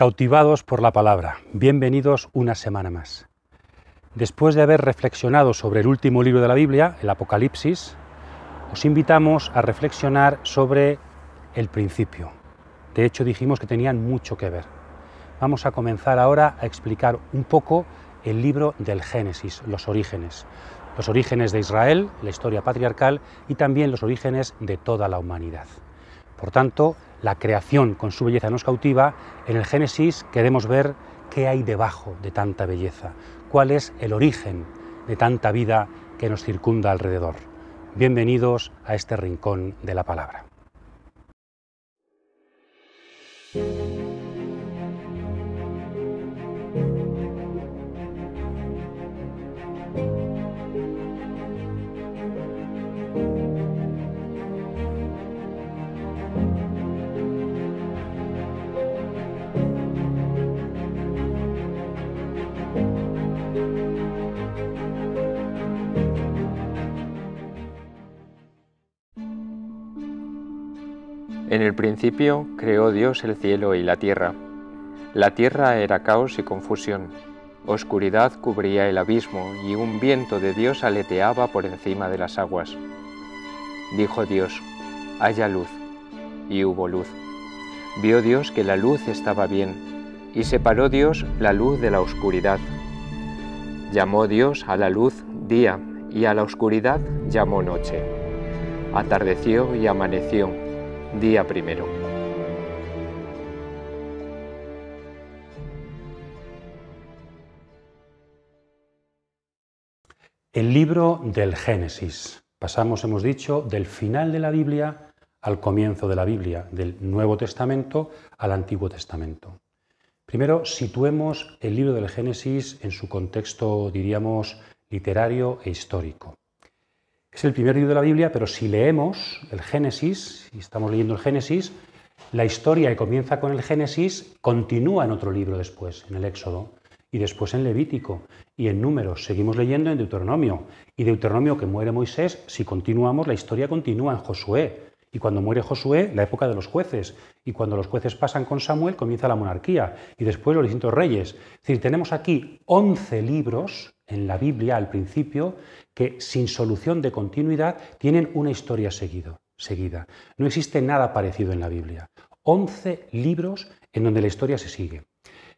Cautivados por la palabra, bienvenidos una semana más. Después de haber reflexionado sobre el último libro de la Biblia, el Apocalipsis, os invitamos a reflexionar sobre el principio. De hecho, dijimos que tenían mucho que ver. Vamos a comenzar ahora a explicar un poco el libro del Génesis, los orígenes de Israel, la historia patriarcal y también los orígenes de toda la humanidad. Por tanto, la creación con su belleza nos cautiva. En el Génesis queremos ver qué hay debajo de tanta belleza, cuál es el origen de tanta vida que nos circunda alrededor. Bienvenidos a este rincón de la palabra. En el principio creó Dios el cielo y la tierra. La tierra era caos y confusión. Oscuridad cubría el abismo y un viento de Dios aleteaba por encima de las aguas. Dijo Dios: haya luz, y hubo luz. Vio Dios que la luz estaba bien, y separó Dios la luz de la oscuridad. Llamó Dios a la luz día, y a la oscuridad llamó noche. Atardeció y amaneció, día primero. El libro del Génesis. Pasamos, hemos dicho, del final de la Biblia al comienzo de la Biblia, del Nuevo Testamento al Antiguo Testamento. Primero, situemos el libro del Génesis en su contexto, diríamos, literario e histórico. Es el primer libro de la Biblia, pero si leemos el Génesis, si estamos leyendo el Génesis, la historia que comienza con el Génesis continúa en otro libro después, en el Éxodo, y después en Levítico, y en Números. Seguimos leyendo en Deuteronomio, y Deuteronomio, que muere Moisés, si continuamos, la historia continúa en Josué, y cuando muere Josué, la época de los jueces, y cuando los jueces pasan con Samuel, comienza la monarquía, y después los distintos reyes. Es decir, tenemos aquí 11 libros en la Biblia al principio que sin solución de continuidad tienen una historia seguida. No existe nada parecido en la Biblia. 11 libros en donde la historia se sigue.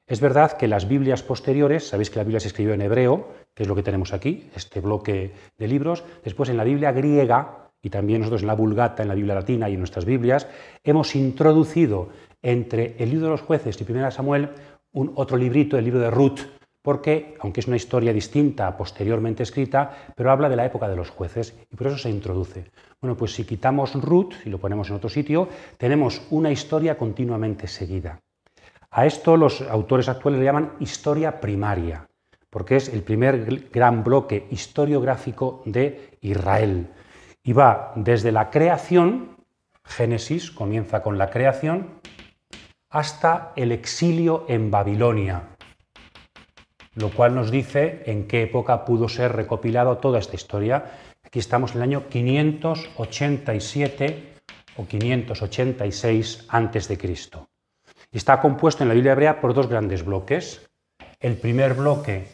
Es verdad que las Biblias posteriores, sabéis que la Biblia se escribió en hebreo, que es lo que tenemos aquí, este bloque de libros. Después en la Biblia griega, y también nosotros en la Vulgata, en la Biblia latina y en nuestras Biblias, hemos introducido entre el libro de los jueces y 1 Samuel otro librito, el libro de Ruth, porque, aunque es una historia distinta, posteriormente escrita, pero habla de la época de los jueces y por eso se introduce. Bueno, pues si quitamos Ruth y lo ponemos en otro sitio, tenemos una historia continuamente seguida. A esto los autores actuales le llaman historia primaria, porque es el primer gran bloque historiográfico de Israel. Y va desde la creación, Génesis comienza con la creación, hasta el exilio en Babilonia, lo cual nos dice en qué época pudo ser recopilada toda esta historia. Aquí estamos en el año 587 o 586 a.C. Está compuesto en la Biblia hebrea por dos grandes bloques. El primer bloque,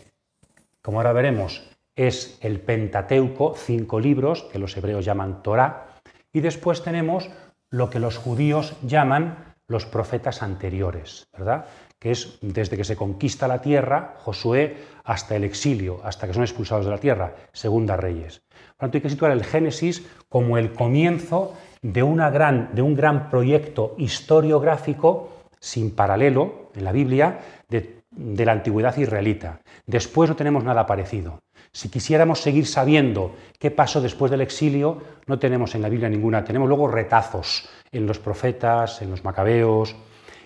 como ahora veremos, es el Pentateuco, 5 libros, que los hebreos llaman Torá, y después tenemos lo que los judíos llaman los profetas anteriores, ¿verdad? Que es desde que se conquista la tierra, Josué, hasta el exilio, hasta que son expulsados de la tierra, Segunda Reyes. Por lo tanto, hay que situar el Génesis como el comienzo de un gran proyecto historiográfico sin paralelo en la Biblia de la antigüedad israelita. Después no tenemos nada parecido. Si quisiéramos seguir sabiendo qué pasó después del exilio, no tenemos en la Biblia ninguna. Tenemos luego retazos en los profetas, en los macabeos.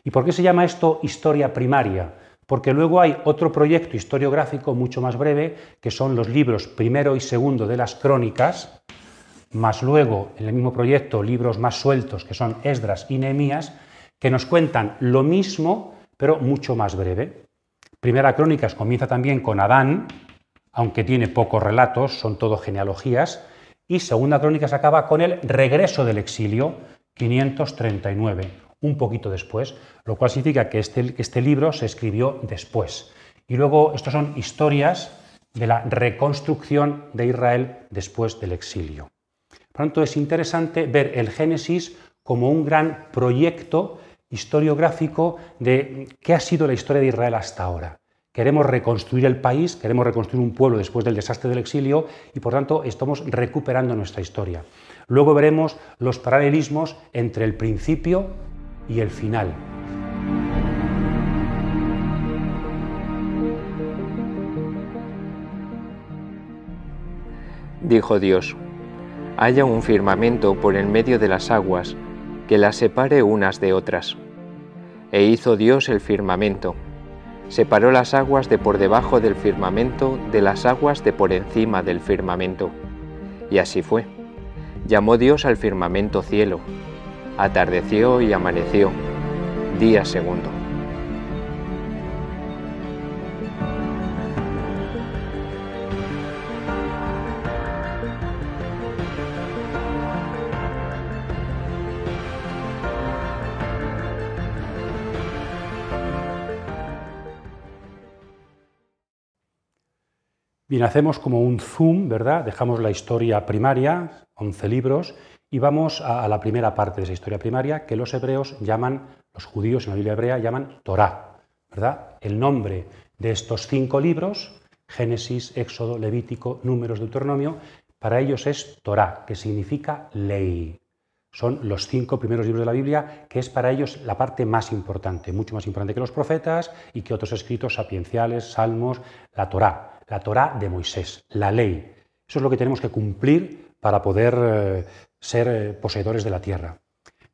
¿Y por qué se llama esto historia primaria? Porque luego hay otro proyecto historiográfico mucho más breve, que son los libros primero y segundo de las crónicas, más luego en el mismo proyecto libros más sueltos, que son Esdras y Nehemías, que nos cuentan lo mismo, pero mucho más breve. Primera Crónicas comienza también con Adán, aunque tiene pocos relatos, son todo genealogías, y Segunda Crónicas acaba con el regreso del exilio, 539. un poquito después, lo cual significa que este libro se escribió después. Y luego, estos son historias de la reconstrucción de Israel después del exilio. Por lo tanto, es interesante ver el Génesis como un gran proyecto historiográfico de qué ha sido la historia de Israel hasta ahora. Queremos reconstruir el país, queremos reconstruir un pueblo después del desastre del exilio y, por tanto, estamos recuperando nuestra historia. Luego veremos los paralelismos entre el principio y el final. Dijo Dios: haya un firmamento por en medio de las aguas, que las separe unas de otras. E hizo Dios el firmamento. Separó las aguas de por debajo del firmamento de las aguas de por encima del firmamento. Y así fue. Llamó Dios al firmamento cielo. Atardeció y amaneció, día segundo. Bien, hacemos como un zoom, ¿verdad? Dejamos la historia primaria, 11 libros, y vamos a la primera parte de esa historia primaria que los hebreos llaman, los judíos en la Biblia hebrea llaman Torá, ¿verdad? El nombre de estos 5 libros, Génesis, Éxodo, Levítico, Números, Deuteronomio, para ellos es Torá, que significa ley. Son los 5 primeros libros de la Biblia, que es para ellos la parte más importante, mucho más importante que los profetas y que otros escritos sapienciales, salmos, la Torá de Moisés, la ley. Eso es lo que tenemos que cumplir para poder ser poseedores de la tierra.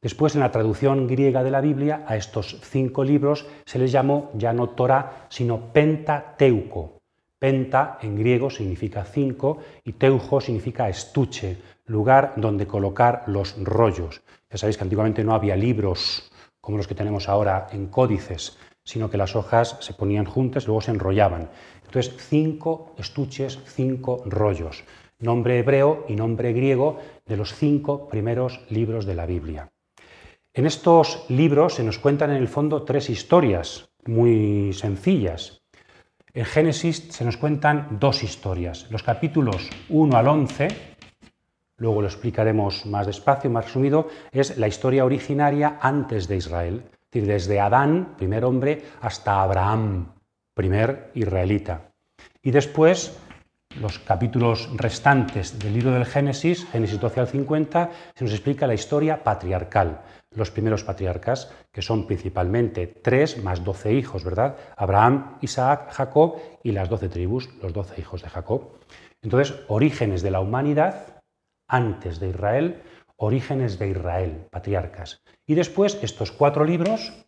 Después, en la traducción griega de la Biblia, a estos 5 libros se les llamó ya no Torá, sino Pentateuco. Penta en griego significa 5 y teujo significa estuche, lugar donde colocar los rollos. Ya sabéis que antiguamente no había libros como los que tenemos ahora en códices, sino que las hojas se ponían juntas y luego se enrollaban. Entonces, 5 estuches, 5 rollos. Nombre hebreo y nombre griego de los 5 primeros libros de la Biblia. En estos libros se nos cuentan en el fondo 3 historias muy sencillas. En Génesis se nos cuentan 2 historias. Los capítulos 1 al 11, luego lo explicaremos más despacio, más resumido, es la historia originaria antes de Israel. Es decir, desde Adán, primer hombre, hasta Abraham, primer israelita. Y después, los capítulos restantes del libro del Génesis, Génesis 12 al 50, se nos explica la historia patriarcal. Los primeros patriarcas, que son principalmente 3 más 12 hijos, ¿verdad? Abraham, Isaac, Jacob y las 12 tribus, los 12 hijos de Jacob. Entonces, orígenes de la humanidad antes de Israel, orígenes de Israel, patriarcas. Y después, estos 4 libros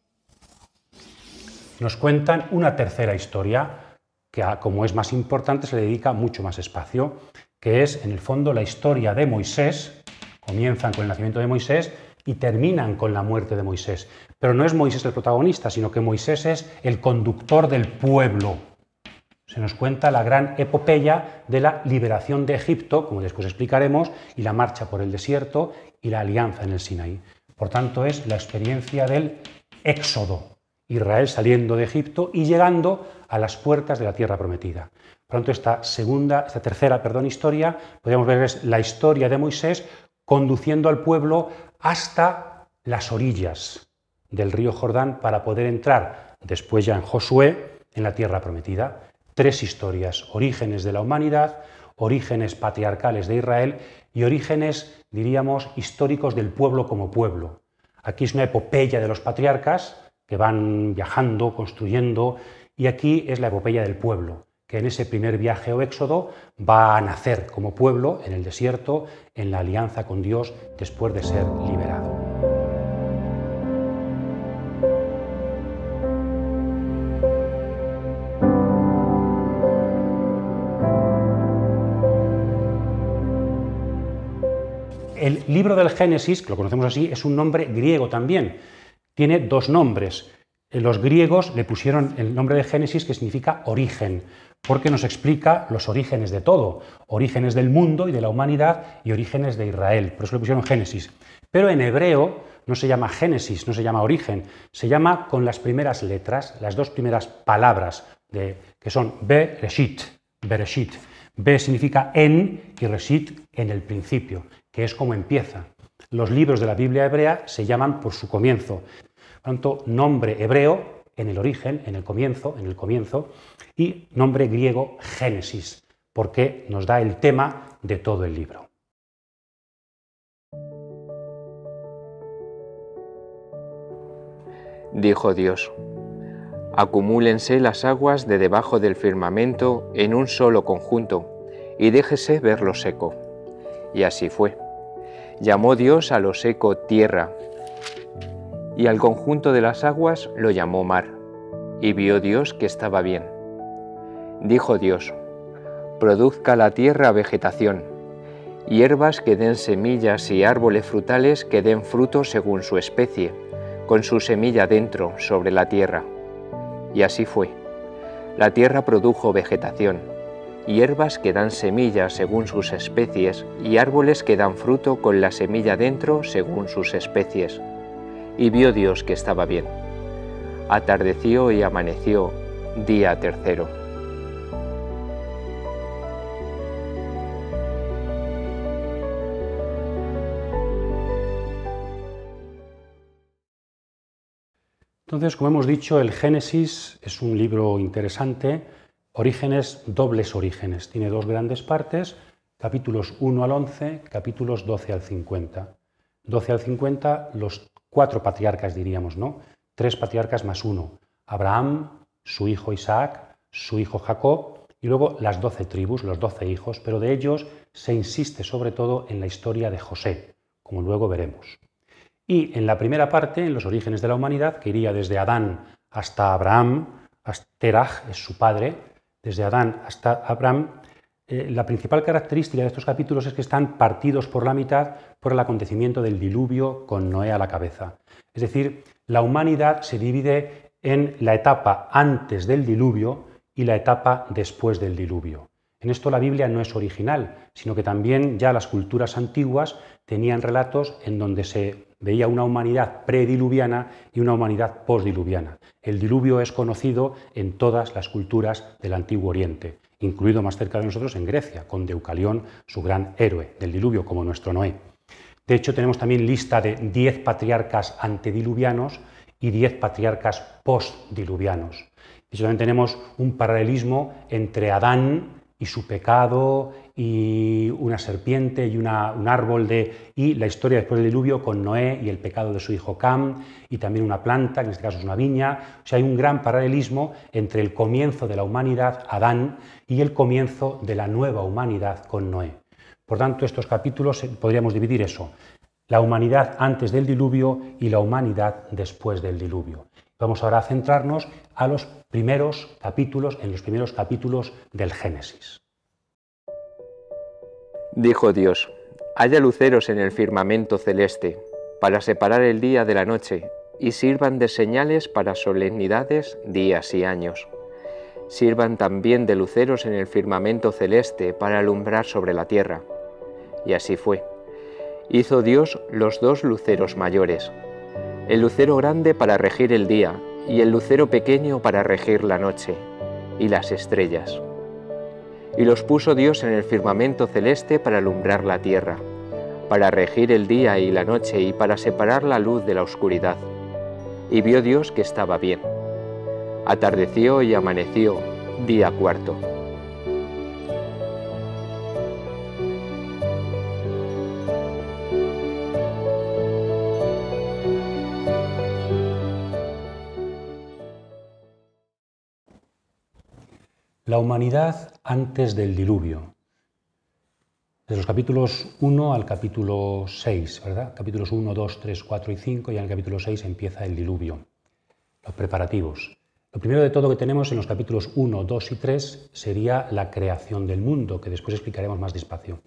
nos cuentan una tercera historia que, como es más importante, se le dedica mucho más espacio, que es, en el fondo, la historia de Moisés. Comienzan con el nacimiento de Moisés y terminan con la muerte de Moisés. Pero no es Moisés el protagonista, sino que Moisés es el conductor del pueblo. Se nos cuenta la gran epopeya de la liberación de Egipto, como después explicaremos, y la marcha por el desierto y la alianza en el Sinaí. Por tanto, es la experiencia del éxodo, Israel saliendo de Egipto y llegando a las puertas de la tierra prometida. Por tanto, esta tercera historia, podríamos ver, es la historia de Moisés conduciendo al pueblo hasta las orillas del río Jordán para poder entrar, después ya en Josué, en la tierra prometida. 3 historias: orígenes de la humanidad, orígenes patriarcales de Israel y orígenes, diríamos, históricos del pueblo como pueblo. Aquí es una epopeya de los patriarcas que van viajando, construyendo, y aquí es la epopeya del pueblo, que en ese primer viaje o éxodo va a nacer como pueblo en el desierto, en la alianza con Dios, después de ser liberado. El libro del Génesis, que lo conocemos así, es un nombre griego también. Tiene 2 nombres. Los griegos le pusieron el nombre de Génesis, que significa origen, porque nos explica los orígenes de todo, orígenes del mundo y de la humanidad y orígenes de Israel. Por eso le pusieron Génesis. Pero en hebreo no se llama Génesis, no se llama origen, se llama con las primeras letras, las dos primeras palabras, que son Bereshit, Bereshit. Be significa en y Reshit en el principio, que es como empieza. Los libros de la Biblia hebrea se llaman por su comienzo. Por tanto, nombre hebreo en el origen, en el comienzo, y nombre griego Génesis, porque nos da el tema de todo el libro. Dijo Dios: acumúlense las aguas de debajo del firmamento en un solo conjunto, y déjese ver lo seco. Y así fue. Llamó Dios a lo seco tierra, y al conjunto de las aguas lo llamó mar. Y vio Dios que estaba bien. Dijo Dios: produzca la tierra vegetación, hierbas que den semillas y árboles frutales que den fruto según su especie, con su semilla dentro sobre la tierra. Y así fue. La tierra produjo vegetación, hierbas que dan semillas según sus especies y árboles que dan fruto con la semilla dentro según sus especies. Y vio Dios que estaba bien. Atardeció y amaneció, día tercero. Entonces, como hemos dicho, el Génesis es un libro interesante, orígenes, dobles orígenes. Tiene dos grandes partes, capítulos 1 al 11, capítulos 12 al 50. 12 al 50, los 4 patriarcas diríamos, ¿no? 3 patriarcas más 1. Abraham, su hijo Isaac, su hijo Jacob, y luego las 12 tribus, los 12 hijos, pero de ellos se insiste sobre todo en la historia de José, como luego veremos. Y en la primera parte, en los orígenes de la humanidad, que iría desde Adán hasta Abraham, hasta Teraj es su padre, desde Adán hasta Abraham, la principal característica de estos capítulos es que están partidos por la mitad por el acontecimiento del diluvio con Noé a la cabeza. Es decir, la humanidad se divide en la etapa antes del diluvio y la etapa después del diluvio. En esto la Biblia no es original, sino que también ya las culturas antiguas tenían relatos en donde se veía una humanidad prediluviana y una humanidad postdiluviana. El diluvio es conocido en todas las culturas del Antiguo Oriente, incluido más cerca de nosotros en Grecia, con Deucalión, su gran héroe del diluvio, como nuestro Noé. De hecho, tenemos también lista de 10 patriarcas antediluvianos y 10 patriarcas postdiluvianos. De hecho, también tenemos un paralelismo entre Adán y su pecado, y una serpiente y un árbol y la historia después del diluvio con Noé y el pecado de su hijo Cam, y también una planta, que en este caso es una viña. O sea, hay un gran paralelismo entre el comienzo de la humanidad, Adán, y el comienzo de la nueva humanidad con Noé. Por tanto, estos capítulos podríamos dividir eso, la humanidad antes del diluvio y la humanidad después del diluvio. Vamos ahora a centrarnos en los primeros capítulos del Génesis. Dijo Dios: haya luceros en el firmamento celeste, para separar el día de la noche, y sirvan de señales para solemnidades, días y años. Sirvan también de luceros en el firmamento celeste para alumbrar sobre la tierra. Y así fue. Hizo Dios los 2 luceros mayores, el lucero grande para regir el día, y el lucero pequeño para regir la noche, y las estrellas. Y los puso Dios en el firmamento celeste para alumbrar la tierra, para regir el día y la noche y para separar la luz de la oscuridad. Y vio Dios que estaba bien. Atardeció y amaneció, día cuarto. La humanidad antes del diluvio. Desde los capítulos 1 al capítulo 6, ¿verdad? Capítulos 1, 2, 3, 4 y 5, y en el capítulo 6 empieza el diluvio. Los preparativos. Lo primero de todo que tenemos en los capítulos 1, 2 y 3 sería la creación del mundo, que después explicaremos más despacio.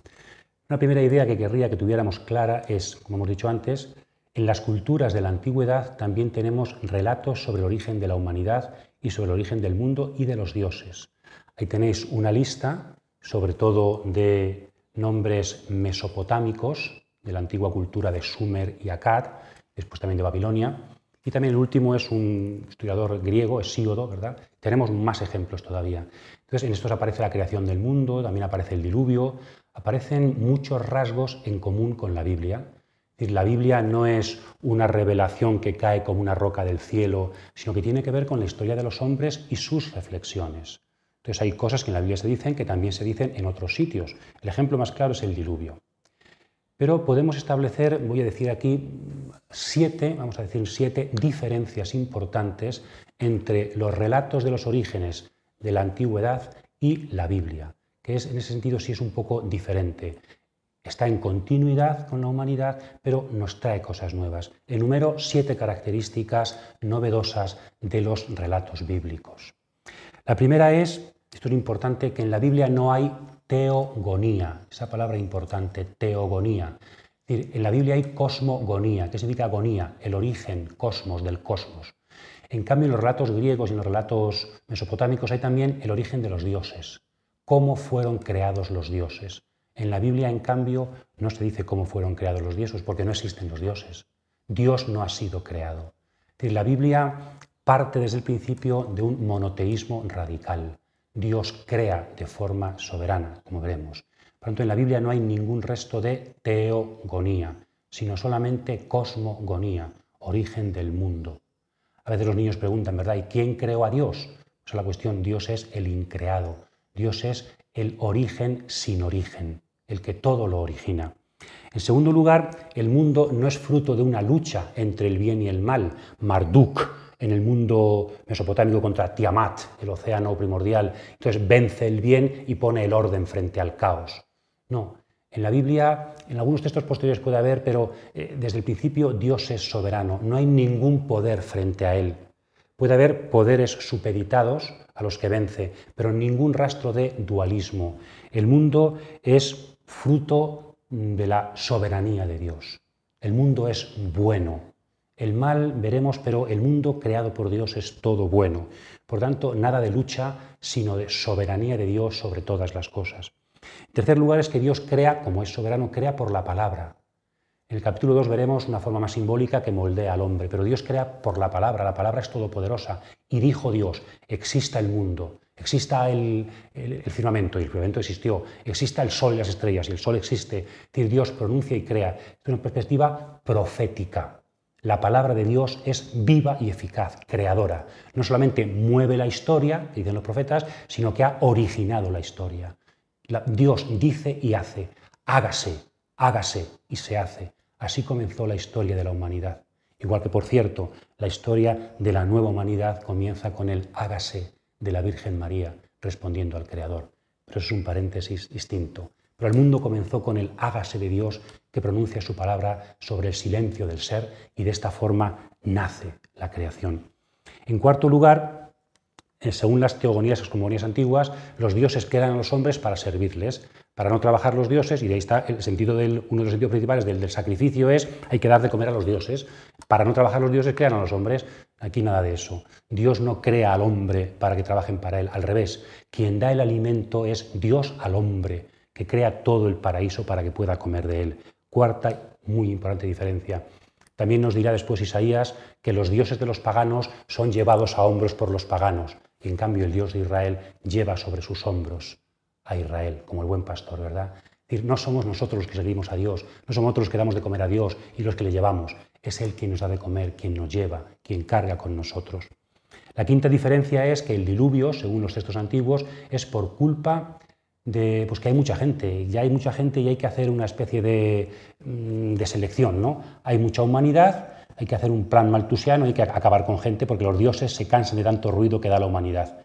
Una primera idea que querría que tuviéramos clara es, como hemos dicho antes, en las culturas de la antigüedad también tenemos relatos sobre el origen de la humanidad y sobre el origen del mundo y de los dioses. Ahí tenéis una lista, sobre todo de nombres mesopotámicos de la antigua cultura de Sumer y Akkad, después también de Babilonia. Y también el último es un historiador griego, Hesíodo, ¿verdad? Tenemos más ejemplos todavía. Entonces, en estos aparece la creación del mundo, también aparece el diluvio, aparecen muchos rasgos en común con la Biblia. Es decir, la Biblia no es una revelación que cae como una roca del cielo, sino que tiene que ver con la historia de los hombres y sus reflexiones. Entonces hay cosas que en la Biblia se dicen que también se dicen en otros sitios. El ejemplo más claro es el diluvio. Pero podemos establecer, voy a decir aquí, siete diferencias importantes entre los relatos de los orígenes de la antigüedad y la Biblia, que es, en ese sentido sí es un poco diferente. Está en continuidad con la humanidad, pero nos trae cosas nuevas. Enumero 7 características novedosas de los relatos bíblicos. La primera es, esto es importante, que en la Biblia no hay teogonía, esa palabra importante, teogonía. Es decir, en la Biblia hay cosmogonía. ¿Qué significa agonía? El origen, cosmos, del cosmos. En cambio, en los relatos griegos y en los relatos mesopotámicos hay también el origen de los dioses. ¿Cómo fueron creados los dioses? En la Biblia, en cambio, no se dice cómo fueron creados los dioses, porque no existen los dioses. Dios no ha sido creado. Es decir, la Biblia parte desde el principio de un monoteísmo radical. Dios crea de forma soberana, como veremos. Por lo tanto, en la Biblia no hay ningún resto de teogonía, sino solamente cosmogonía, origen del mundo. A veces los niños preguntan, ¿verdad? ¿Y quién creó a Dios? Pues la cuestión, Dios es el increado. Dios es el origen sin origen, el que todo lo origina. En segundo lugar, el mundo no es fruto de una lucha entre el bien y el mal, Marduk, en el mundo mesopotámico contra Tiamat, el océano primordial. Entonces vence el bien y pone el orden frente al caos. No, en la Biblia, en algunos textos posteriores puede haber, pero desde el principio Dios es soberano, no hay ningún poder frente a Él. Puede haber poderes supeditados a los que vence, pero ningún rastro de dualismo. El mundo es fruto de la soberanía de Dios. El mundo es bueno. El mal veremos, pero el mundo creado por Dios es todo bueno. Por tanto, nada de lucha, sino de soberanía de Dios sobre todas las cosas. En tercer lugar es que Dios crea, como es soberano, crea por la palabra. En el capítulo 2 veremos una forma más simbólica que moldea al hombre, pero Dios crea por la palabra es todopoderosa. Y dijo Dios, exista el mundo, exista el firmamento, y el firmamento existió, exista el sol y las estrellas, y el sol existe. Es decir, Dios pronuncia y crea. Es una perspectiva profética. La palabra de Dios es viva y eficaz, creadora. No solamente mueve la historia, dicen los profetas, sino que ha originado la historia. Dios dice y hace, hágase, hágase y se hace. Así comenzó la historia de la humanidad. Igual que, por cierto, la historia de la nueva humanidad comienza con el hágase de la Virgen María respondiendo al Creador. Pero eso es un paréntesis distinto. Pero el mundo comenzó con el hágase de Dios que pronuncia su palabra sobre el silencio del ser y de esta forma nace la creación. En cuarto lugar, según las teogonías, las cosmogonías antiguas, los dioses crean a los hombres para servirles, para no trabajar los dioses, y de ahí está el sentido uno de los sentidos principales del sacrificio es hay que dar de comer a los dioses. Para no trabajar los dioses crean a los hombres. Aquí nada de eso. Dios no crea al hombre para que trabajen para él, al revés. Quien da el alimento es Dios al hombre, que crea todo el paraíso para que pueda comer de él. Cuarta, muy importante diferencia. También nos dirá después Isaías que los dioses de los paganos son llevados a hombros por los paganos, y en cambio el Dios de Israel lleva sobre sus hombros a Israel, como el buen pastor, ¿verdad? Es decir, no somos nosotros los que servimos a Dios, no somos nosotros los que damos de comer a Dios y los que le llevamos, es Él quien nos da de comer, quien nos lleva, quien carga con nosotros. La quinta diferencia es que el diluvio, según los textos antiguos, es por culpa de que hay mucha gente, ya hay mucha gente y hay que hacer una especie de selección, ¿no? Hay mucha humanidad, hay que hacer un plan maltusiano, hay que acabar con gente porque los dioses se cansan de tanto ruido que da la humanidad.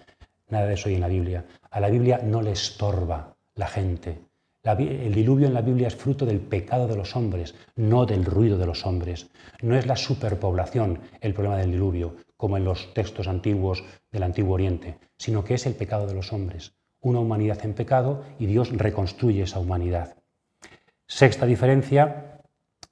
Nada de eso hay en la Biblia. A la Biblia no le estorba la gente. El diluvio en la Biblia es fruto del pecado de los hombres, no del ruido de los hombres. No es la superpoblación el problema del diluvio, como en los textos antiguos del Antiguo Oriente, sino que es el pecado de los hombres. Una humanidad en pecado y Dios reconstruye esa humanidad. Sexta diferencia,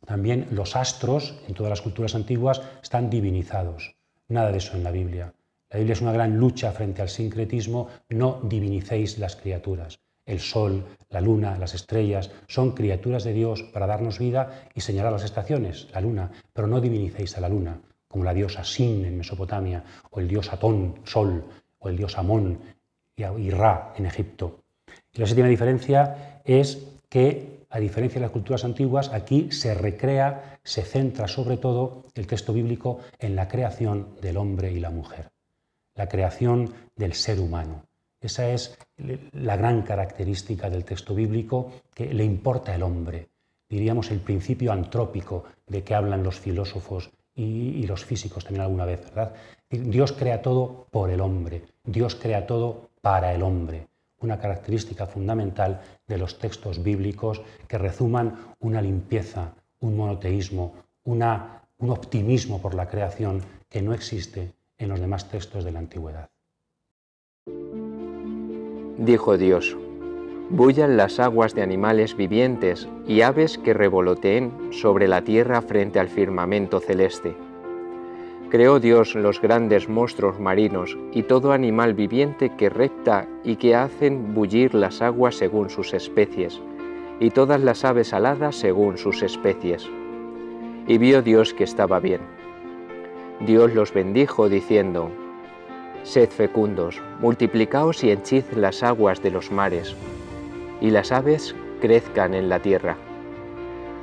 también los astros en todas las culturas antiguas están divinizados. Nada de eso en la Biblia. La Biblia es una gran lucha frente al sincretismo, no divinicéis las criaturas. el sol, la luna, las estrellas, son criaturas de Dios para darnos vida y señalar las estaciones, la luna, pero no divinicéis a la luna, como la diosa Sin en Mesopotamia, o el dios Atón, sol, o el dios Amón y Ra en Egipto. Y la séptima diferencia es que, a diferencia de las culturas antiguas, aquí se recrea, se centra sobre todo el texto bíblico en la creación del hombre y la mujer, la creación del ser humano. Esa es la gran característica del texto bíblico, que le importa el hombre. Diríamos el principio antrópico de que hablan los filósofos y los físicos también alguna vez, ¿verdad? Dios crea todo por el hombre, Dios crea todo para el hombre. Una característica fundamental de los textos bíblicos que rezuman una limpieza, un monoteísmo, un optimismo por la creación que no existe en los demás textos de la antigüedad. Dijo Dios: bullan las aguas de animales vivientes y aves que revoloteen sobre la tierra frente al firmamento celeste. Creó Dios los grandes monstruos marinos y todo animal viviente que repta y que hacen bullir las aguas según sus especies, y todas las aves aladas según sus especies. Y vio Dios que estaba bien. Dios los bendijo diciendo: sed fecundos, multiplicaos y henchid las aguas de los mares, y las aves crezcan en la tierra.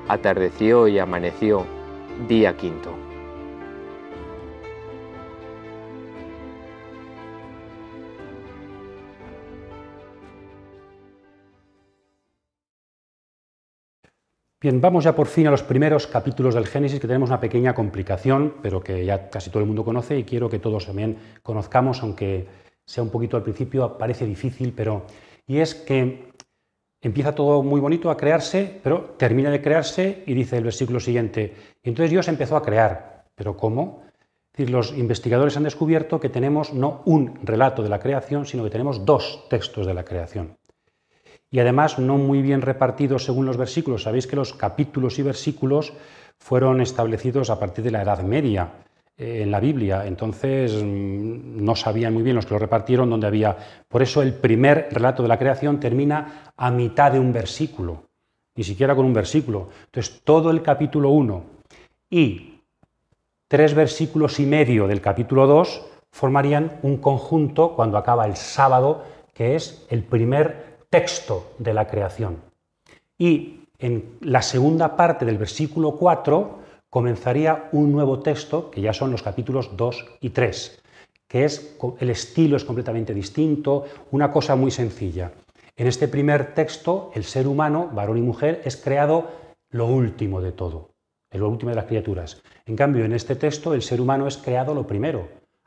Atardeció y amaneció, día quinto. Bien, vamos ya por fin a los primeros capítulos del Génesis, que tenemos una pequeña complicación, pero que ya casi todo el mundo conoce y quiero que todos también conozcamos, aunque sea un poquito al principio, parece difícil, y es que empieza todo muy bonito a crearse, pero termina de crearse y dice el versículo siguiente: y entonces Dios empezó a crear. ¿Pero cómo? Es decir, los investigadores han descubierto que tenemos no un relato de la creación, sino que tenemos dos textos de la creación. Y además no muy bien repartidos según los versículos. Sabéis que los capítulos y versículos fueron establecidos a partir de la Edad Media en la Biblia, entonces no sabían muy bien los que lo repartieron dónde había. Por eso el primer relato de la creación termina a mitad de un versículo, ni siquiera con un versículo. Entonces todo el capítulo 1 y 3 versículos y medio del capítulo 2 formarían un conjunto cuando acaba el sábado, que es el primer texto de la creación. Y en la segunda parte del versículo 4 comenzaría un nuevo texto, que ya son los capítulos 2 y 3, que el estilo es completamente distinto, una cosa muy sencilla. En este primer texto, el ser humano, varón y mujer, es creado lo último de todo, es lo último de las criaturas. En cambio, en este texto, el ser humano es creado lo primero,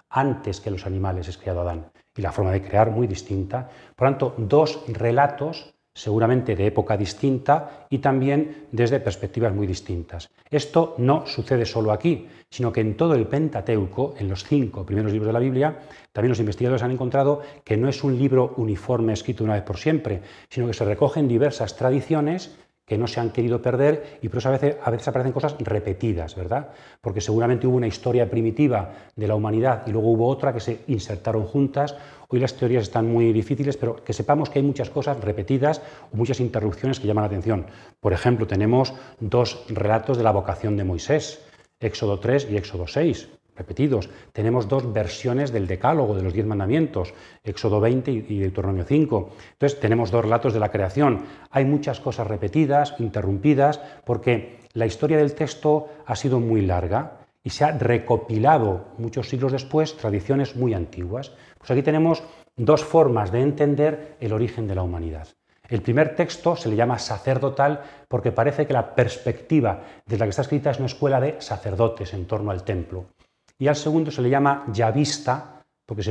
antes que los animales es creado Adán. Y la forma de crear muy distinta. Por tanto, dos relatos, seguramente de época distinta y también desde perspectivas muy distintas. Esto no sucede solo aquí, sino que en todo el Pentateuco, en los 5 primeros libros de la Biblia, también los investigadores han encontrado que no es un libro uniforme escrito una vez por siempre, sino que se recogen diversas tradiciones que no se han querido perder y por eso a veces aparecen cosas repetidas, ¿verdad? Porque seguramente hubo una historia primitiva de la humanidad y luego hubo otra que se insertaron juntas. Hoy las teorías están muy difíciles, pero que sepamos que hay muchas cosas repetidas o muchas interrupciones que llaman la atención. Por ejemplo, tenemos 2 relatos de la vocación de Moisés, Éxodo 3 y Éxodo 6. Repetidos. Tenemos 2 versiones del Decálogo, de los 10 mandamientos, Éxodo 20 y Deuteronomio 5. Entonces tenemos 2 relatos de la creación. Hay muchas cosas repetidas, interrumpidas, porque la historia del texto ha sido muy larga y se ha recopilado muchos siglos después tradiciones muy antiguas. Pues aquí tenemos 2 formas de entender el origen de la humanidad. El primer texto se le llama sacerdotal porque parece que la perspectiva desde la que está escrita es una escuela de sacerdotes en torno al templo. Y al segundo se le llama yavista, porque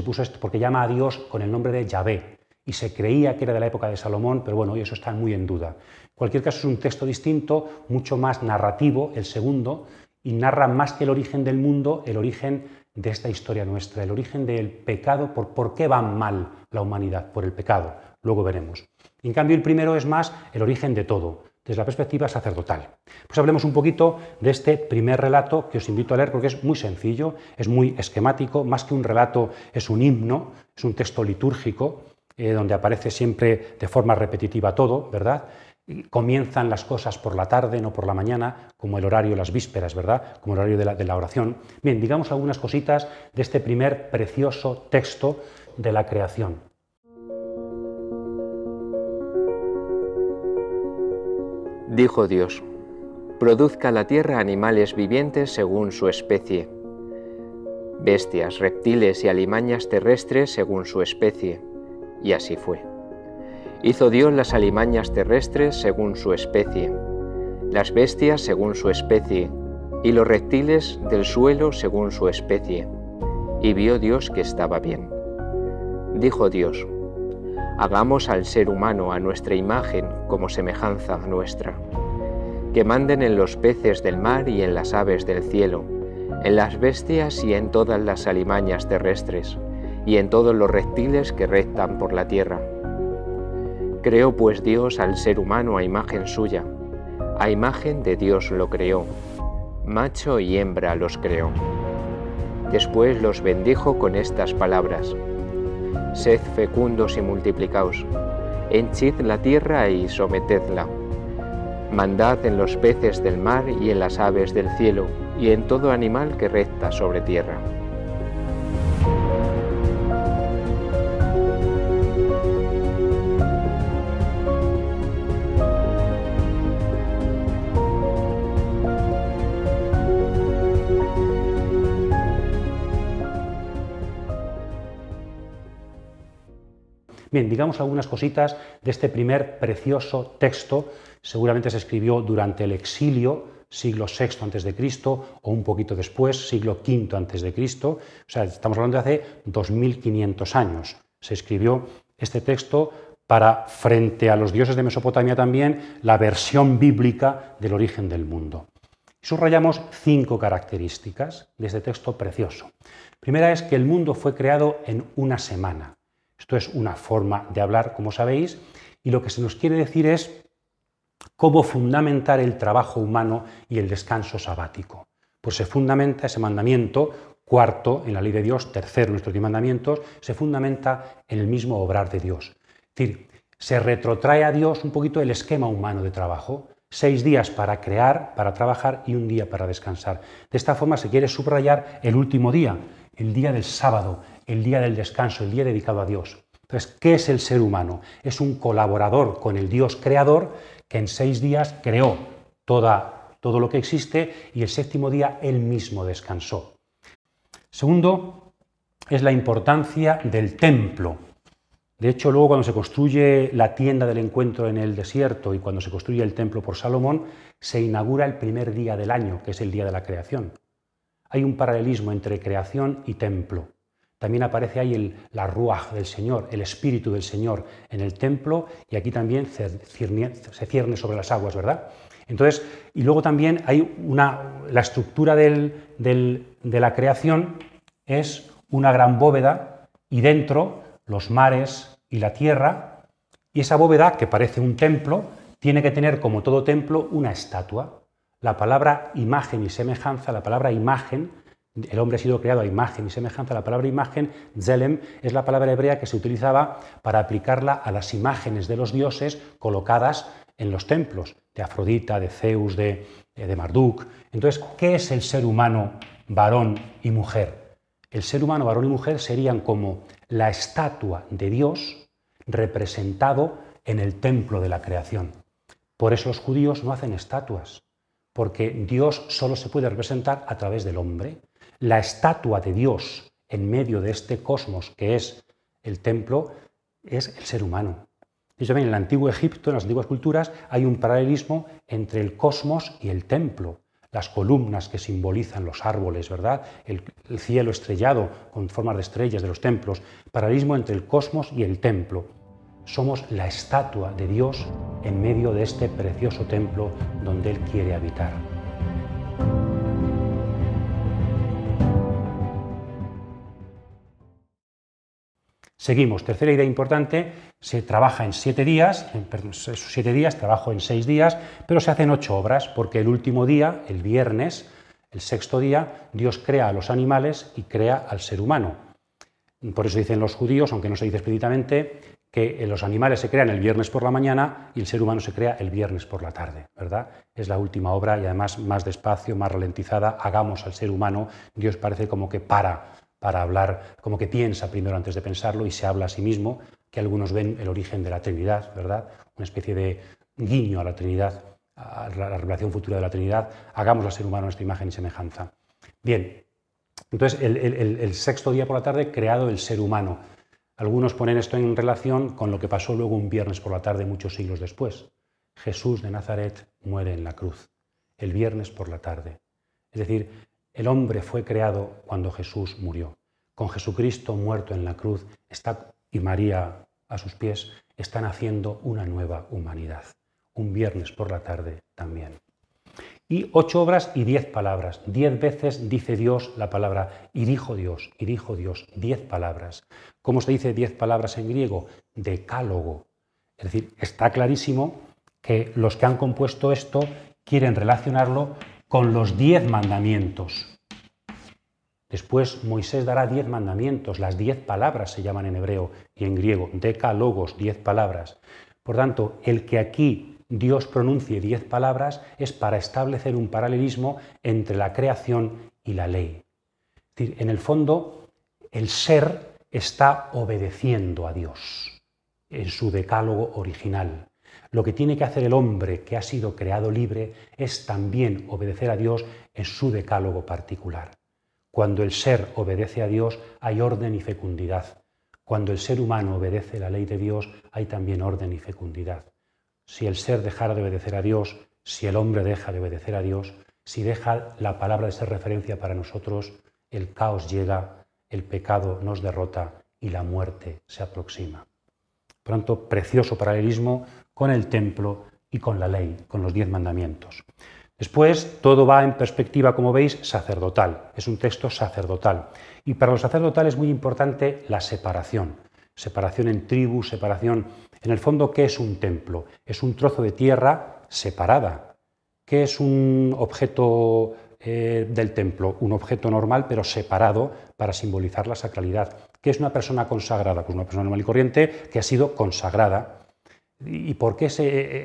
llama a Dios con el nombre de Yahvé, y se creía que era de la época de Salomón, pero bueno, hoy eso está muy en duda. En cualquier caso es un texto distinto, mucho más narrativo, el segundo, y narra más que el origen del mundo, el origen de esta historia nuestra, el origen del pecado, por qué va mal la humanidad, por el pecado, luego veremos. En cambio el primero es más el origen de todo, desde la perspectiva sacerdotal. Pues hablemos un poquito de este primer relato que os invito a leer porque es muy sencillo, es muy esquemático, más que un relato es un himno, es un texto litúrgico donde aparece siempre de forma repetitiva todo, ¿verdad? Comienzan las cosas por la tarde, no por la mañana, como el horario de las vísperas, ¿verdad? Como el horario de la oración. Bien, digamos algunas cositas de este primer precioso texto de la creación. Dijo Dios: produzca la tierra animales vivientes según su especie, bestias, reptiles y alimañas terrestres según su especie. Y así fue. Hizo Dios las alimañas terrestres según su especie, las bestias según su especie, y los reptiles del suelo según su especie. Y vio Dios que estaba bien. Dijo Dios: hagamos al ser humano a nuestra imagen como semejanza nuestra, que manden en los peces del mar y en las aves del cielo, en las bestias y en todas las alimañas terrestres, y en todos los reptiles que rectan por la tierra. Creó pues Dios al ser humano a imagen suya, a imagen de Dios lo creó, macho y hembra los creó. Después los bendijo con estas palabras: sed fecundos y multiplicaos, henchid la tierra y sometedla, mandad en los peces del mar y en las aves del cielo, y en todo animal que recta sobre tierra. Bien, digamos algunas cositas de este primer precioso texto. Seguramente se escribió durante el exilio, siglo VI a.C., o un poquito después, siglo V a.C. O sea, estamos hablando de hace 2500 años. Se escribió este texto para, frente a los dioses de Mesopotamia también, la versión bíblica del origen del mundo. Subrayamos 5 características de este texto precioso. Primera es que el mundo fue creado en una semana. Esto es una forma de hablar, como sabéis, y lo que se nos quiere decir es cómo fundamentar el trabajo humano y el descanso sabático. Pues se fundamenta ese mandamiento, cuarto en la ley de Dios, tercero en nuestros 10 mandamientos, se fundamenta en el mismo obrar de Dios. Es decir, se retrotrae a Dios un poquito el esquema humano de trabajo. 6 días para crear, para trabajar y 1 día para descansar. De esta forma se quiere subrayar el último día, el día del sábado, el día del descanso, el día dedicado a Dios. Entonces, ¿qué es el ser humano? Es un colaborador con el Dios creador que en 6 días creó todo lo que existe y el 7º día él mismo descansó. Segundo, es la importancia del templo. De hecho, luego cuando se construye la tienda del encuentro en el desierto y cuando se construye el templo por Salomón, se inaugura el primer día del año, que es el día de la creación. Hay un paralelismo entre creación y templo. También aparece ahí la ruaj del Señor, el espíritu del Señor en el templo, y aquí también se cierne sobre las aguas, ¿verdad? Entonces, y luego también hay la estructura de la creación es una gran bóveda y dentro los mares y la tierra, y esa bóveda, que parece un templo, tiene que tener, como todo templo, una estatua. La palabra imagen y semejanza, la palabra imagen, el hombre ha sido creado a imagen y semejanza, la palabra imagen, zelem, es la palabra hebrea que se utilizaba para aplicarla a las imágenes de los dioses colocadas en los templos, de Afrodita, de Zeus, de Marduk. Entonces, ¿qué es el ser humano, varón y mujer? El ser humano, varón y mujer, serían como la estatua de Dios representado en el templo de la creación. Por eso los judíos no hacen estatuas, porque Dios solo se puede representar a través del hombre. La estatua de Dios en medio de este cosmos que es el templo es el ser humano. Y también en el antiguo Egipto, en las antiguas culturas, hay un paralelismo entre el cosmos y el templo. Las columnas que simbolizan los árboles, ¿verdad? El cielo estrellado con formas de estrellas de los templos. Paralelismo entre el cosmos y el templo. Somos la estatua de Dios en medio de este precioso templo donde Él quiere habitar. Seguimos. Tercera idea importante, se trabaja en 7 días, esos 7 días, trabajo en 6 días, pero se hacen 8 obras, porque el último día, el viernes, el 6º día, Dios crea a los animales y crea al ser humano. Por eso dicen los judíos, aunque no se dice explícitamente, que los animales se crean el viernes por la mañana y el ser humano se crea el viernes por la tarde, ¿verdad? Es la última obra y además más despacio, más ralentizada. Hagamos al ser humano. Dios parece como que para hablar, como que piensa primero antes de pensarlo y se habla a sí mismo, que algunos ven el origen de la Trinidad, ¿verdad? Una especie de guiño a la Trinidad, a la revelación futura de la Trinidad. Hagamos al ser humano a nuestra imagen y semejanza. Bien, entonces el sexto día por la tarde, creado el ser humano. Algunos ponen esto en relación con lo que pasó luego un viernes por la tarde muchos siglos después. Jesús de Nazaret muere en la cruz, el viernes por la tarde. Es decir, el hombre fue creado cuando Jesús murió. Con Jesucristo muerto en la cruz y María a sus pies, está naciendo una nueva humanidad. Un viernes por la tarde también. Y 8 obras y 10 palabras. 10 veces dice Dios la palabra y dijo Dios, 10 palabras. ¿Cómo se dice 10 palabras en griego? Decálogo. Es decir, está clarísimo que los que han compuesto esto quieren relacionarlo con los 10 mandamientos. Después Moisés dará 10 mandamientos, las 10 palabras se llaman en hebreo y en griego, decálogos, 10 palabras. Por tanto, el que aquí Dios pronuncie 10 palabras es para establecer un paralelismo entre la creación y la ley. Es decir, en el fondo, el ser está obedeciendo a Dios en su decálogo original. Lo que tiene que hacer el hombre que ha sido creado libre es también obedecer a Dios en su decálogo particular. Cuando el ser obedece a Dios, hay orden y fecundidad. Cuando el ser humano obedece la ley de Dios, hay también orden y fecundidad. Si el ser dejara de obedecer a Dios, si el hombre deja de obedecer a Dios, si deja la palabra de ser referencia para nosotros, el caos llega, el pecado nos derrota y la muerte se aproxima. Por tanto, precioso paralelismo con el templo y con la ley, con los 10 mandamientos. Después, todo va en perspectiva, como veis, sacerdotal. Es un texto sacerdotal. Y para los sacerdotales es muy importante la separación. Separación en tribus, separación. En el fondo, ¿qué es un templo? Es un trozo de tierra separada. ¿Qué es un objeto del templo? Un objeto normal, pero separado para simbolizar la sacralidad. ¿Qué es una persona consagrada? Pues una persona normal y corriente que ha sido consagrada. ¿Y por qué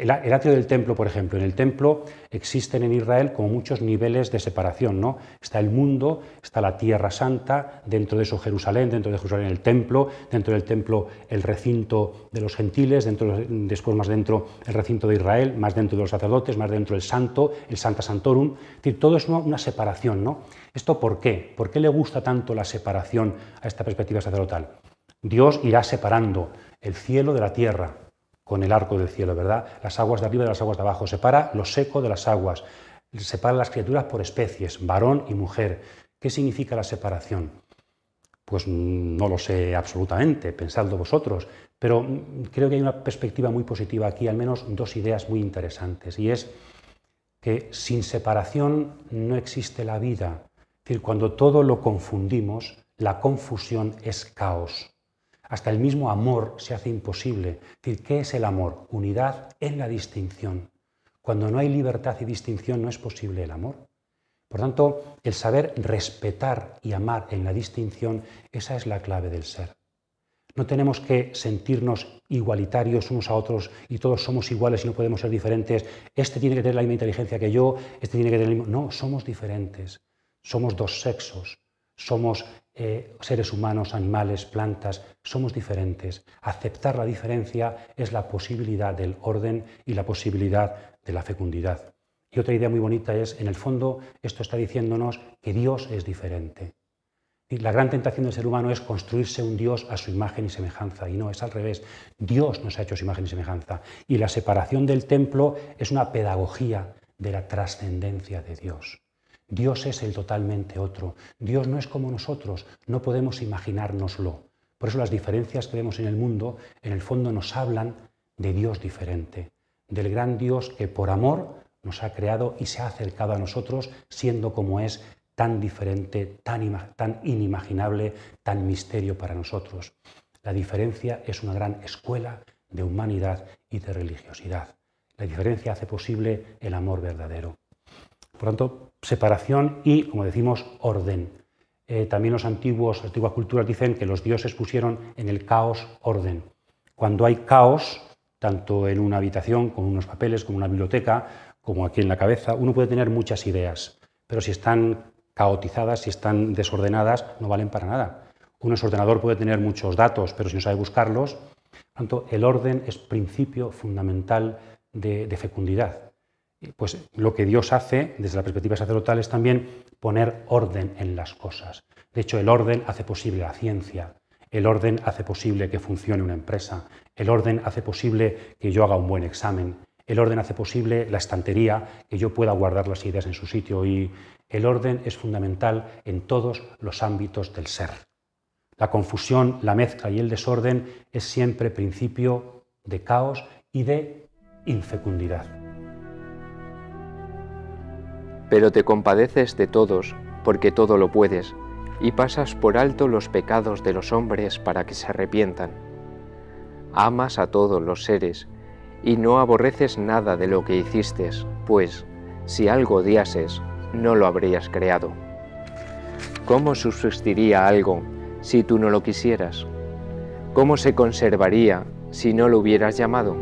el atrio del templo, por ejemplo? En el templo existen en Israel como muchos niveles de separación, ¿no? Está el mundo, está la tierra santa, dentro de eso Jerusalén, dentro de Jerusalén el templo, dentro del templo el recinto de los gentiles, después más dentro el recinto de Israel, más dentro de los sacerdotes, más dentro el santo, el Sancta Sanctorum. Es decir, todo es una separación, ¿no? ¿Esto por qué? ¿Por qué le gusta tanto la separación a esta perspectiva sacerdotal? Dios irá separando el cielo de la tierra, con el arco del cielo, ¿verdad? Las aguas de arriba de las aguas de abajo, separa lo seco de las aguas, separa las criaturas por especies, varón y mujer. ¿Qué significa la separación? Pues no lo sé absolutamente, pensadlo vosotros, pero creo que hay una perspectiva muy positiva aquí, al menos 2 ideas muy interesantes, y es que sin separación no existe la vida. Es decir, cuando todo lo confundimos, la confusión es caos. Hasta el mismo amor se hace imposible. Es decir, ¿qué es el amor? Unidad en la distinción. Cuando no hay libertad y distinción no es posible el amor. Por tanto, el saber respetar y amar en la distinción, esa es la clave del ser. No tenemos que sentirnos igualitarios unos a otros y todos somos iguales y no podemos ser diferentes. Este tiene que tener la misma inteligencia que yo, este tiene que tener el mismo... No, somos diferentes. Somos 2 sexos. Somos seres humanos, animales, plantas, somos diferentes. Aceptar la diferencia es la posibilidad del orden y la posibilidad de la fecundidad. Y otra idea muy bonita es, en el fondo, esto está diciéndonos que Dios es diferente. Y la gran tentación del ser humano es construirse un Dios a su imagen y semejanza, y no, es al revés. Dios nos ha hecho a su imagen y semejanza. Y la separación del templo es una pedagogía de la trascendencia de Dios. Dios es el totalmente otro. Dios no es como nosotros, no podemos imaginárnoslo. Por eso las diferencias que vemos en el mundo, en el fondo nos hablan de Dios diferente, del gran Dios que por amor nos ha creado y se ha acercado a nosotros, siendo como es, tan diferente, tan inimaginable, tan misterio para nosotros. La diferencia es una gran escuela de humanidad y de religiosidad. La diferencia hace posible el amor verdadero. Por tanto, separación y, como decimos, orden. También las antiguas culturas dicen que los dioses pusieron en el caos orden. Cuando hay caos, tanto en una habitación, como en unos papeles, como en una biblioteca, como aquí en la cabeza, uno puede tener muchas ideas, pero si están caotizadas, si están desordenadas, no valen para nada. Un ordenador puede tener muchos datos, pero si no sabe buscarlos, por tanto, el orden es principio fundamental de fecundidad. Pues lo que Dios hace, desde la perspectiva sacerdotal, es también poner orden en las cosas. De hecho, el orden hace posible la ciencia, el orden hace posible que funcione una empresa, el orden hace posible que yo haga un buen examen, el orden hace posible la estantería, que yo pueda guardar las ideas en su sitio, y el orden es fundamental en todos los ámbitos del ser. La confusión, la mezcla y el desorden es siempre principio de caos y de infecundidad. Pero te compadeces de todos, porque todo lo puedes, y pasas por alto los pecados de los hombres para que se arrepientan. Amas a todos los seres, y no aborreces nada de lo que hiciste, pues, si algo odiases, no lo habrías creado. ¿Cómo subsistiría algo si tú no lo quisieras? ¿Cómo se conservaría si no lo hubieras llamado?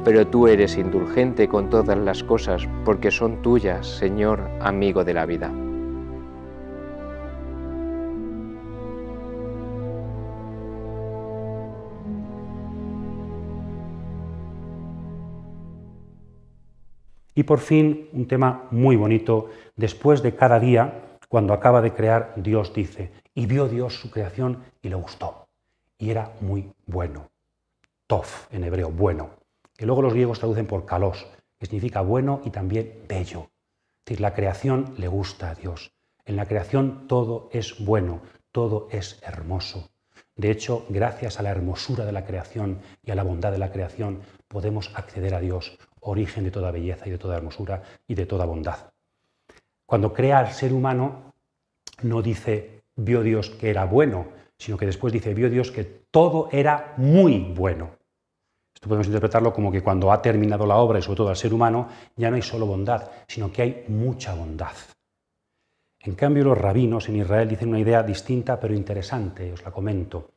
Pero tú eres indulgente con todas las cosas, porque son tuyas, Señor, amigo de la vida. Y por fin, un tema muy bonito, después de cada día, cuando acaba de crear, Dios dice, y vio Dios su creación y le gustó, y era muy bueno. Tov, en hebreo, bueno, que luego los griegos traducen por kalos, que significa bueno y también bello. Es decir, la creación le gusta a Dios. En la creación todo es bueno, todo es hermoso. De hecho, gracias a la hermosura de la creación y a la bondad de la creación, podemos acceder a Dios, origen de toda belleza y de toda hermosura y de toda bondad. Cuando crea al ser humano, no dice, vio Dios que era bueno, sino que después dice, vio Dios que todo era muy bueno. Esto podemos interpretarlo como que cuando ha terminado la obra, y sobre todo al ser humano, ya no hay solo bondad, sino que hay mucha bondad. En cambio, los rabinos en Israel dicen una idea distinta pero interesante, os la comento.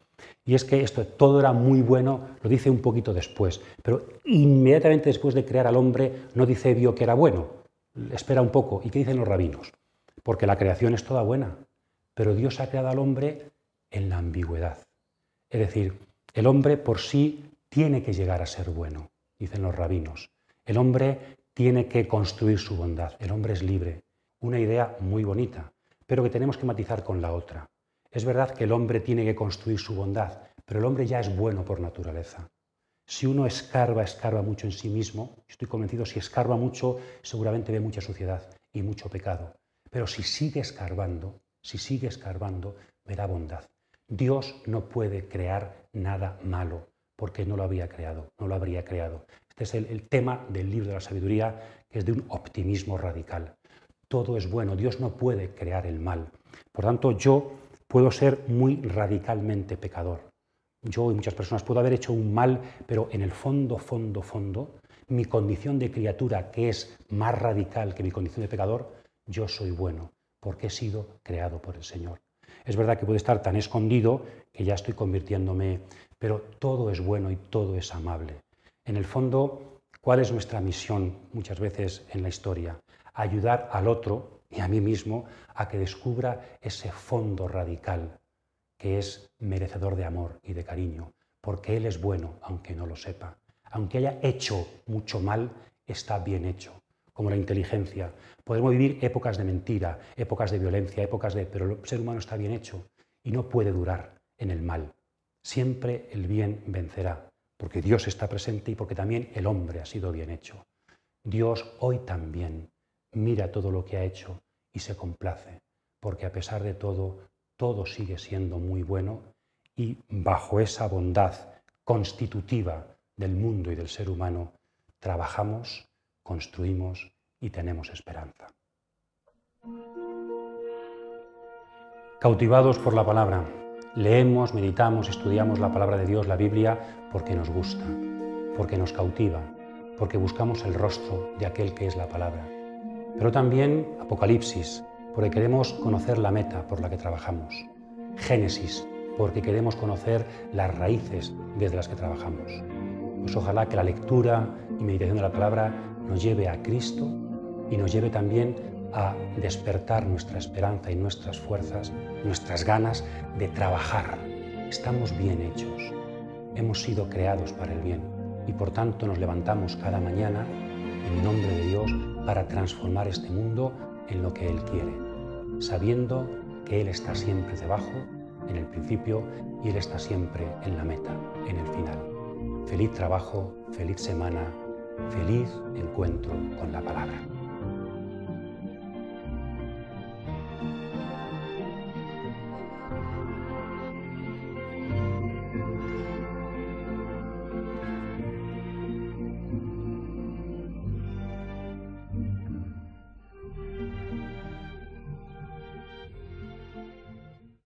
Y es que esto todo era muy bueno, lo dice un poquito después, pero inmediatamente después de crear al hombre no dice vio que era bueno, espera un poco. ¿Y qué dicen los rabinos? Porque la creación es toda buena, pero Dios ha creado al hombre en la ambigüedad. Es decir, el hombre por sí tiene que llegar a ser bueno, dicen los rabinos. El hombre tiene que construir su bondad, el hombre es libre. Una idea muy bonita, pero que tenemos que matizar con la otra. Es verdad que el hombre tiene que construir su bondad, pero el hombre ya es bueno por naturaleza. Si uno escarba mucho en sí mismo, estoy convencido, si escarba mucho, seguramente ve mucha suciedad y mucho pecado. Pero si sigue escarbando, verá bondad. Dios no puede crear nada malo, porque no lo habría creado. Este es el tema del libro de la sabiduría, que es de un optimismo radical. Todo es bueno, Dios no puede crear el mal. Por tanto, yo puedo ser muy radicalmente pecador. Yo y muchas personas puedo haber hecho un mal, pero en el fondo, mi condición de criatura, que es más radical que mi condición de pecador, yo soy bueno, porque he sido creado por el Señor. Es verdad que puede estar tan escondido que ya estoy convirtiéndome, pero todo es bueno y todo es amable. En el fondo, ¿cuál es nuestra misión muchas veces en la historia? Ayudar al otro y a mí mismo a que descubra ese fondo radical que es merecedor de amor y de cariño, porque Él es bueno, aunque no lo sepa. Aunque haya hecho mucho mal, está bien hecho, como la inteligencia. Podemos vivir épocas de mentira, épocas de violencia, pero el ser humano está bien hecho y no puede durar en el mal. Siempre el bien vencerá, porque Dios está presente y porque también el hombre ha sido bien hecho. Dios hoy también mira todo lo que ha hecho y se complace, porque a pesar de todo, todo sigue siendo muy bueno y bajo esa bondad constitutiva del mundo y del ser humano, trabajamos, construimos y tenemos esperanza. Cautivados por la palabra, leemos, meditamos, estudiamos la palabra de Dios, la Biblia, porque nos gusta, porque nos cautiva, porque buscamos el rostro de aquel que es la palabra. Pero también Apocalipsis, porque queremos conocer la meta por la que trabajamos. Génesis, porque queremos conocer las raíces desde las que trabajamos. Pues ojalá que la lectura y meditación de la palabra nos lleve a Cristo y nos lleve también a despertar nuestra esperanza y nuestras fuerzas, nuestras ganas de trabajar. Estamos bien hechos, hemos sido creados para el bien y por tanto nos levantamos cada mañana en nombre de Dios para transformar este mundo en lo que Él quiere, sabiendo que Él está siempre debajo, en el principio, y Él está siempre en la meta, en el final. Feliz trabajo, feliz semana, feliz encuentro con la palabra.